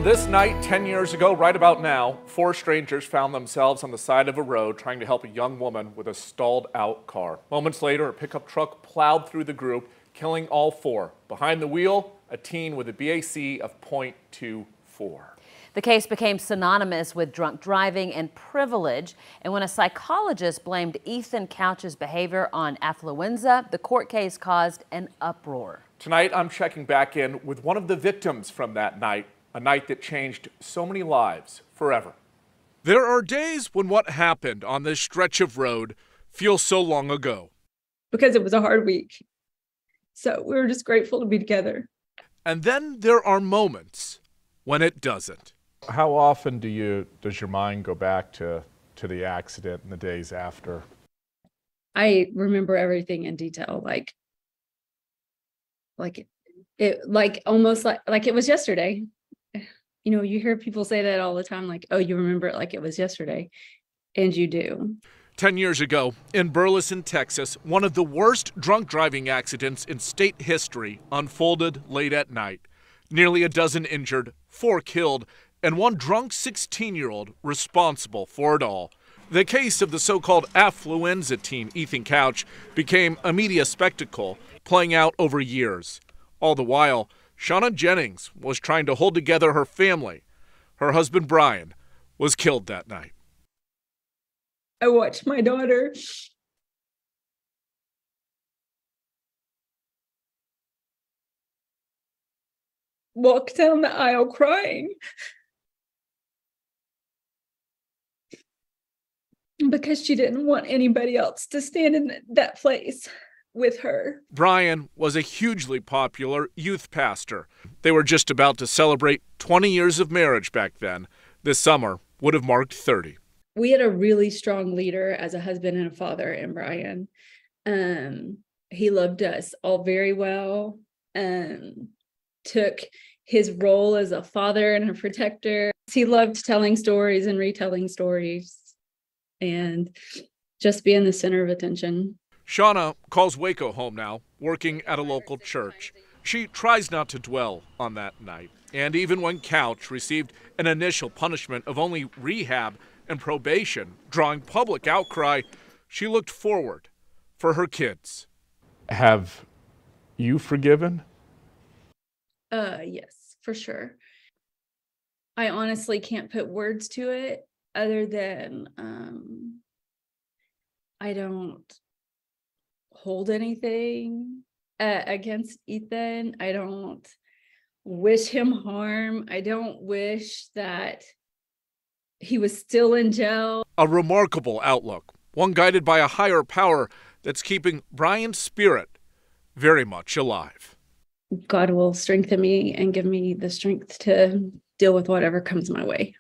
This night, 10 years ago, right about now, four strangers found themselves on the side of a road trying to help a young woman with a stalled-out car. Moments later, a pickup truck plowed through the group, killing all four. Behind the wheel, a teen with a BAC of .24. The case became synonymous with drunk driving and privilege, and when a psychologist blamed Ethan Couch's behavior on affluenza, the court case caused an uproar. Tonight, I'm checking back in with one of the victims from that night, a night that changed so many lives forever. There are days when what happened on this stretch of road feels so long ago. Because it was a hard week. So we were just grateful to be together. And then there are moments when it doesn't. How often does your mind go back to the accident and the days after? I remember everything in detail, almost like it was yesterday. You know, you hear people say that all the time, like, oh, you remember it like it was yesterday. And you do. 10 years ago, in Burleson, Texas, one of the worst drunk driving accidents in state history unfolded late at night. Nearly a dozen injured, 4 killed, and one drunk 16-year-old responsible for it all. The case of the so-called affluenza teen, Ethan Couch, became a media spectacle, playing out over years. All the while, Shauna Jennings was trying to hold together her family. Her husband, Brian, was killed that night. I watched my daughter walk down the aisle crying because she didn't want anybody else to stand in that place with her. Brian was a hugely popular youth pastor. They were just about to celebrate 20 years of marriage back then. This summer would have marked 30. We had a really strong leader as a husband and a father in Brian. He loved us all very well, took his role as a father and a protector. He loved telling stories and retelling stories and just being the center of attention. Shauna calls Waco home now, working at a local church. She tries not to dwell on that night. And even when Couch received an initial punishment of only rehab and probation, drawing public outcry, she looked forward for her kids. Have you forgiven? Yes, for sure. I honestly can't put words to it other than I don't hold anything against Ethan. I don't wish him harm. I don't wish that he was still in jail. A remarkable outlook, one guided by a higher power that's keeping Brian's spirit very much alive. God will strengthen me and give me the strength to deal with whatever comes my way.